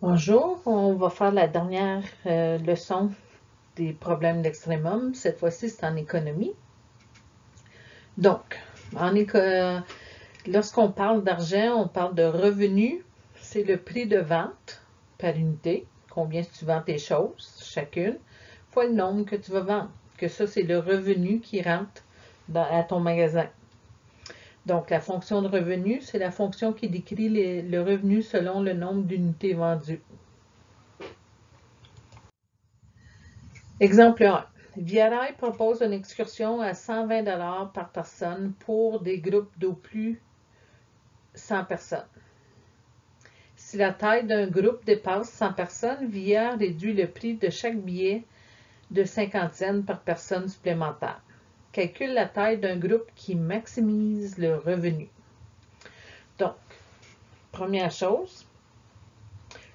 Bonjour, on va faire la dernière leçon des problèmes d'extrémum. Cette fois-ci, c'est en économie. Donc, lorsqu'on parle d'argent, on parle de revenu. C'est le prix de vente par unité, combien tu vends tes choses, chacune, fois le nombre que tu vas vendre. Que ça, c'est le revenu qui rentre à ton magasin. Donc, la fonction de revenu, c'est la fonction qui décrit le revenu selon le nombre d'unités vendues. Exemple 1. Via Rail propose une excursion à 120 $ par personne pour des groupes d'au plus 100 personnes. Si la taille d'un groupe dépasse 100 personnes, Via réduit le prix de chaque billet de 50 cents par personne supplémentaire. Calcule la taille d'un groupe qui maximise le revenu. Donc, première chose,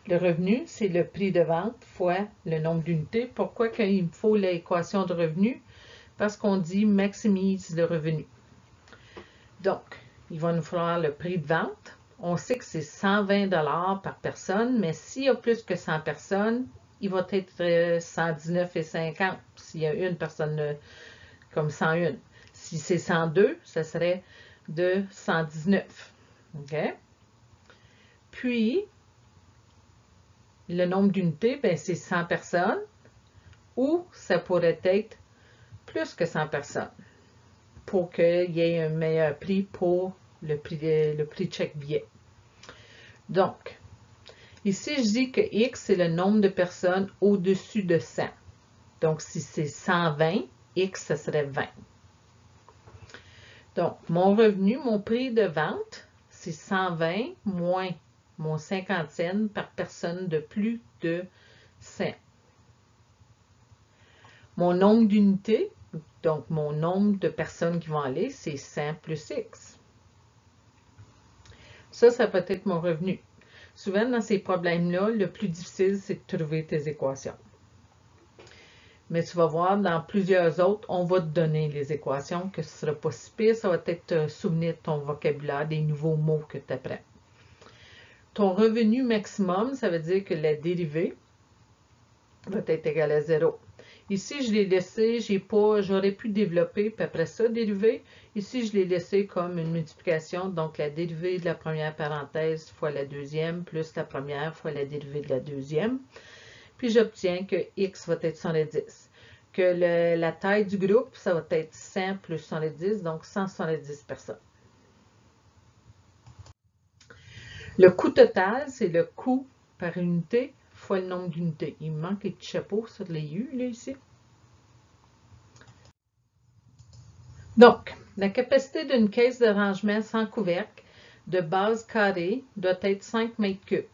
le revenu, c'est le prix de vente fois le nombre d'unités. Pourquoi il me faut l'équation de revenu? Parce qu'on dit maximise le revenu. Donc, il va nous falloir le prix de vente. On sait que c'est 120 $ par personne, mais s'il y a plus que 100 personnes, il va être 119,50 s'il y a une personne comme 101. Si c'est 102, ça serait de 119. OK? Puis, le nombre d'unités, ben, c'est 100 personnes ou ça pourrait être plus que 100 personnes pour qu'il y ait un meilleur prix pour le prix de chaque billet. Donc, ici, je dis que X, c'est le nombre de personnes au-dessus de 100. Donc, si c'est 120, X, ça serait 20. Donc, mon revenu, mon prix de vente, c'est 120 moins mon 50 cents par personne de plus de 100. Mon nombre d'unités, donc mon nombre de personnes qui vont aller, c'est 100 plus X. Ça peut être mon revenu. Souvent, dans ces problèmes-là, le plus difficile, c'est de trouver tes équations. Mais tu vas voir, dans plusieurs autres, on va te donner les équations, que ce ne sera pas si pire, ça va être te souvenir de ton vocabulaire, des nouveaux mots que tu apprends. Ton revenu maximum, ça veut dire que la dérivée va être égale à 0. Ici, je l'ai laissé, j'aurais pu développer, puis après ça, dériver. Ici, je l'ai laissé comme une multiplication, donc la dérivée de la première parenthèse fois la deuxième, plus la première fois la dérivée de la deuxième. Puis j'obtiens que x va être 110. Que la taille du groupe, ça va être 100 plus 110, donc 170 personnes. Le coût total, c'est le coût par unité fois le nombre d'unités. Il me manque les petits chapeaux sur les U, là, ici. Donc, la capacité d'une caisse de rangement sans couvercle de base carrée doit être 5 mètres cubes.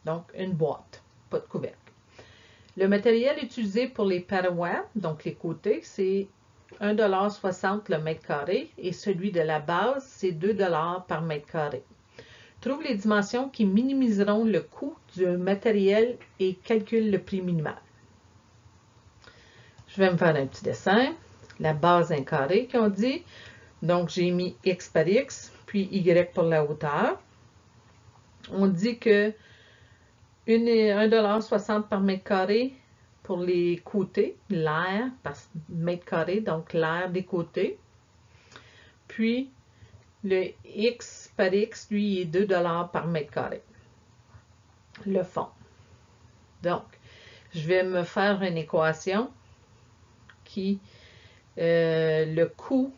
Donc, une boîte, pas de couvercle. Le matériel utilisé pour les parois, donc les côtés, c'est 1,60 $ le mètre carré et celui de la base, c'est 2 $ par mètre carré. Trouve les dimensions qui minimiseront le coût du matériel et calcule le prix minimal. Je vais me faire un petit dessin. La base un carré qu'on dit. Donc, j'ai mis X par X, puis Y pour la hauteur. On dit que 1,60 $ par mètre carré pour les côtés, l'air par mètre carré, donc l'air des côtés. Puis, le X par X, lui, est 2 $ par mètre carré. Le fond. Donc, je vais me faire une équation qui, le coût,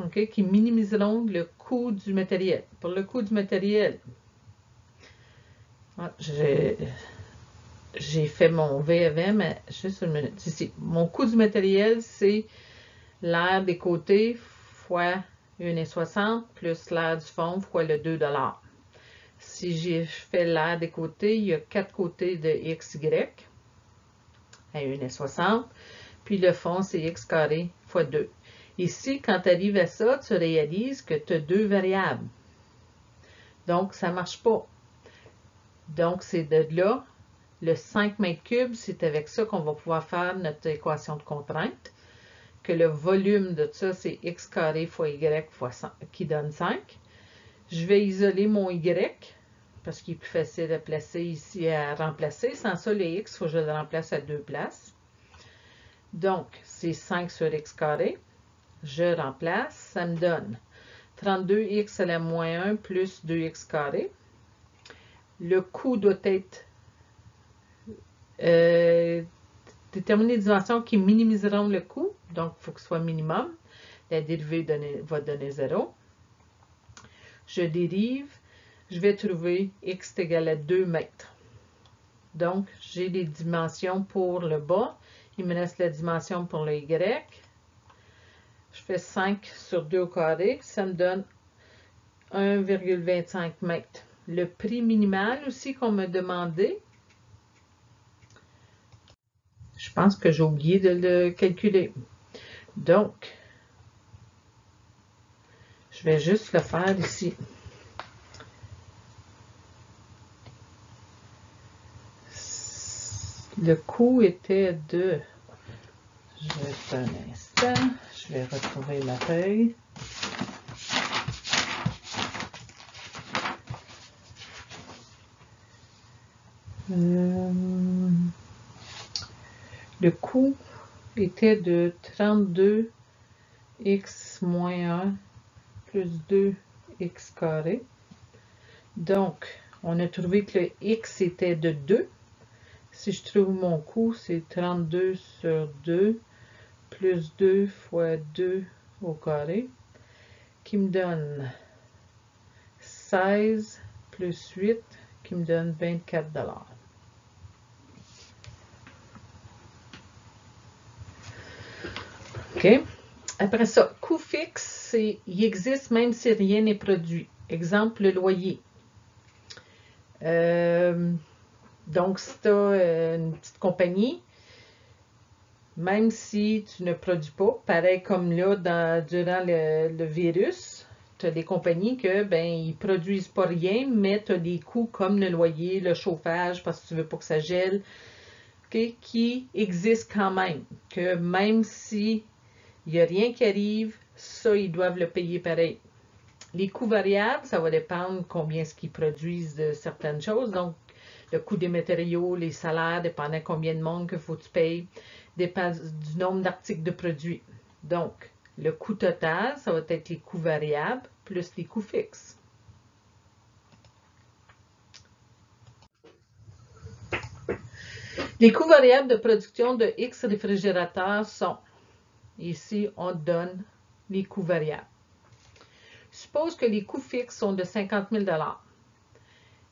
okay, qui minimiseront le coût du matériel. Pour le coût du matériel, j'ai fait mon V avant, mais juste une minute. Ici, mon coût du matériel, c'est l'air des côtés fois 1,60 plus l'air du fond fois le 2 $. Si j'ai fait l'air des côtés, il y a 4 côtés de XY à 1,60. Puis le fond, c'est x carré fois 2. Ici, quand tu arrives à ça, tu réalises que tu as deux variables. Donc, ça ne marche pas. Donc, c'est de là, le 5 mètres cubes, c'est avec ça qu'on va pouvoir faire notre équation de contrainte. Que le volume de ça, c'est x carré fois y fois 5, qui donne 5. Je vais isoler mon y, parce qu'il est plus facile à placer ici, à remplacer. Sans ça, le x, il faut que je le remplace à 2 places. Donc, c'est 5 sur x carré. Je remplace, ça me donne 32x à la moins 1 plus 2x carré. Le coût doit être déterminer des dimensions qui minimiseront le coût. Donc, il faut que ce soit minimum. La dérivée va donner 0. Je dérive. Je vais trouver x est égal à 2 mètres. Donc, j'ai les dimensions pour le bas. Il me reste la dimension pour le y. Je fais 5 sur 2 au carré. Ça me donne 1,25 mètres. Le prix minimal aussi qu'on m'a demandé, je pense que j'ai oublié de le calculer. Donc, je vais juste le faire ici. Le coût était de... Juste un instant, je vais retrouver ma feuille. Le coût était de 32x moins 1 plus 2x carré. Donc, on a trouvé que le x était de 2. Si je trouve mon coût, c'est 32 sur 2 plus 2 fois 2 au carré, qui me donne 16 plus 8, qui me donne 24 $. OK. Après ça, coût fixe, il existe même si rien n'est produit. Exemple, le loyer. Donc, si tu as une petite compagnie, même si tu ne produis pas, pareil comme là, durant le virus, tu as des compagnies que, ben, ils produisent pas rien, mais tu as des coûts comme le loyer, le chauffage, parce que tu veux pas que ça gèle, okay, qui existent quand même. Que même si il n'y a rien qui arrive, ça, ils doivent le payer pareil. Les coûts variables, ça va dépendre combien est-ce qu'ils produisent de certaines choses. Donc, le coût des matériaux, les salaires, dépendant combien de monde qu'il faut que tu payes, dépend du nombre d'articles de produits. Donc, le coût total, ça va être les coûts variables plus les coûts fixes. Les coûts variables de production de X réfrigérateurs sont, ici, on donne les coûts variables. Suppose que les coûts fixes sont de 50 000 $.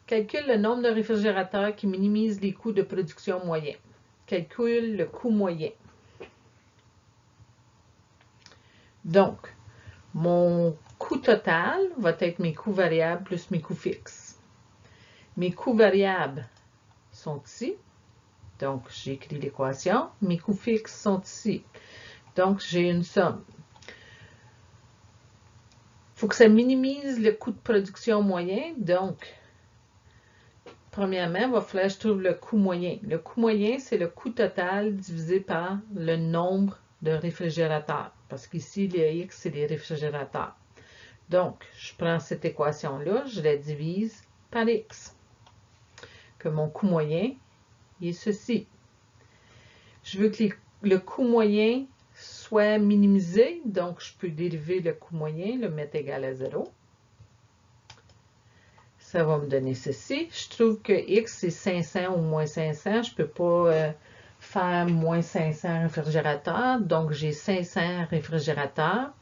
Calcule le nombre de réfrigérateurs qui minimise les coûts de production moyens. Calcule le coût moyen. Donc, mon coût total va être mes coûts variables plus mes coûts fixes. Mes coûts variables sont ici. Donc, j'ai écrit l'équation. Mes coûts fixes sont ici. Donc, j'ai une somme. Il faut que ça minimise le coût de production moyen. Donc, premièrement, il va falloir que je trouve le coût moyen. Le coût moyen, c'est le coût total divisé par le nombre de réfrigérateurs. Parce qu'ici, les X, c'est les réfrigérateurs. Donc, je prends cette équation-là, je la divise par X. Que mon coût moyen est ceci. Je veux que le coût moyen soit minimisé, donc je peux dériver le coût moyen, le mettre égal à 0. Ça va me donner ceci. Je trouve que X c'est 500 ou moins 500. Je ne peux pas faire moins 500 réfrigérateurs. Donc, j'ai 500 réfrigérateurs.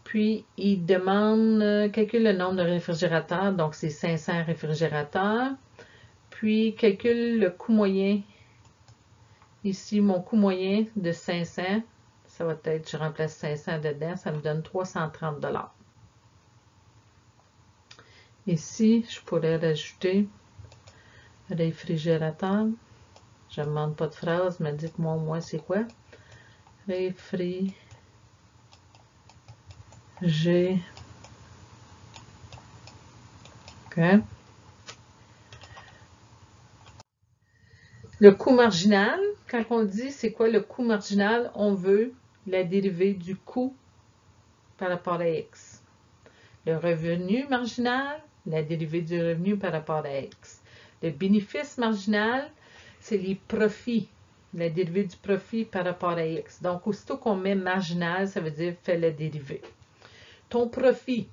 Puis, il demande, calcule le nombre de réfrigérateurs. Donc, c'est 500 réfrigérateurs. Puis, calcule le coût moyen. Ici, mon coût moyen de 500, ça va être, je remplace 500 dedans, ça me donne 330 $. Ici, je pourrais rajouter réfrigérateur. Je ne demande pas de phrase, mais dites-moi au moins c'est quoi. Réfrigérateur. OK. Le coût marginal, quand on dit c'est quoi le coût marginal, on veut la dérivée du coût par rapport à X. Le revenu marginal, la dérivée du revenu par rapport à X. Le bénéfice marginal, c'est les profits, la dérivée du profit par rapport à X. Donc, aussitôt qu'on met marginal, ça veut dire fait la dérivée. Ton profit,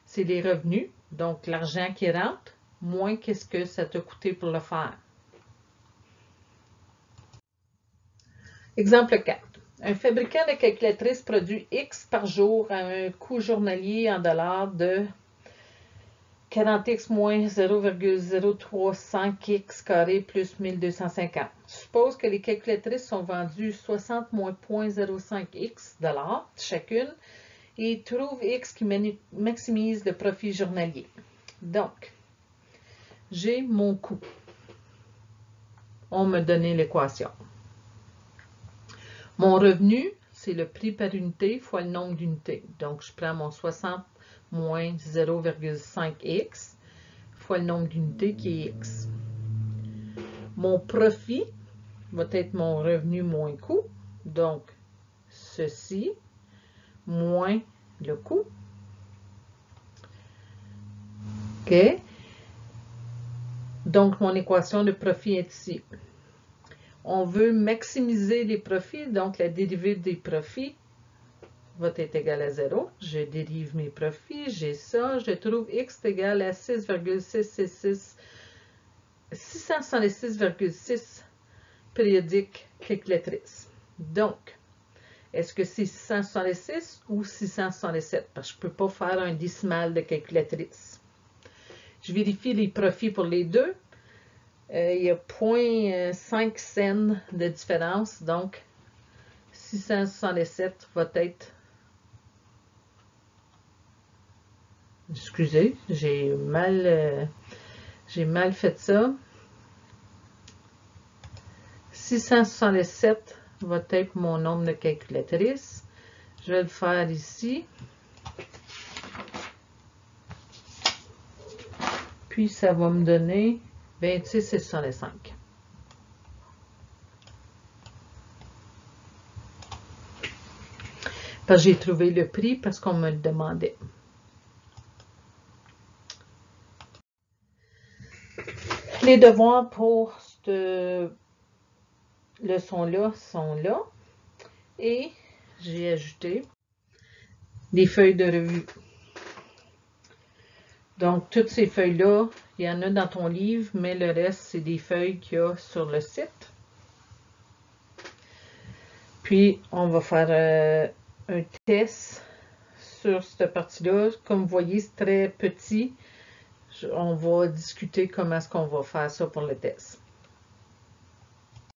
c'est les revenus, donc l'argent qui rentre, moins qu'est-ce que ça t'a coûté pour le faire. Exemple 4. Un fabricant de calculatrices produit X par jour à un coût journalier en dollars de 40x moins 0,035x carré plus 1250. Suppose que les calculatrices sont vendues 60 moins 0,05x dollars chacune et trouve X qui maximise le profit journalier. Donc, j'ai mon coût. On m'a donné l'équation. Mon revenu, c'est le prix par unité fois le nombre d'unités. Donc, je prends mon 60 moins 0,5x fois le nombre d'unités qui est x. Mon profit va être mon revenu moins coût. Donc, ceci moins le coût. OK? Donc, mon équation de profit est ici. On veut maximiser les profits, donc la dérivée des profits va être égale à 0. Je dérive mes profits, j'ai ça, je trouve x est égal à 666,6 périodiques calculatrices. Donc, est-ce que c'est 666 ou 667? Parce que je ne peux pas faire un décimal de calculatrice. Je vérifie les profits pour les deux. Il y a 0,5 cents de différence, donc 667 va être... Excusez, j'ai mal fait ça. 667 va être mon nombre de calculatrices. Je vais le faire ici. Puis ça va me donner 26,65. Parce que j'ai trouvé le prix parce qu'on me le demandait. Les devoirs pour cette leçon-là sont là. Et j'ai ajouté des feuilles de revue. Donc, toutes ces feuilles-là, il y en a dans ton livre, mais le reste, c'est des feuilles qu'il y a sur le site. Puis, on va faire un test sur cette partie-là. Comme vous voyez, c'est très petit. On va discuter comment est-ce qu'on va faire ça pour le test.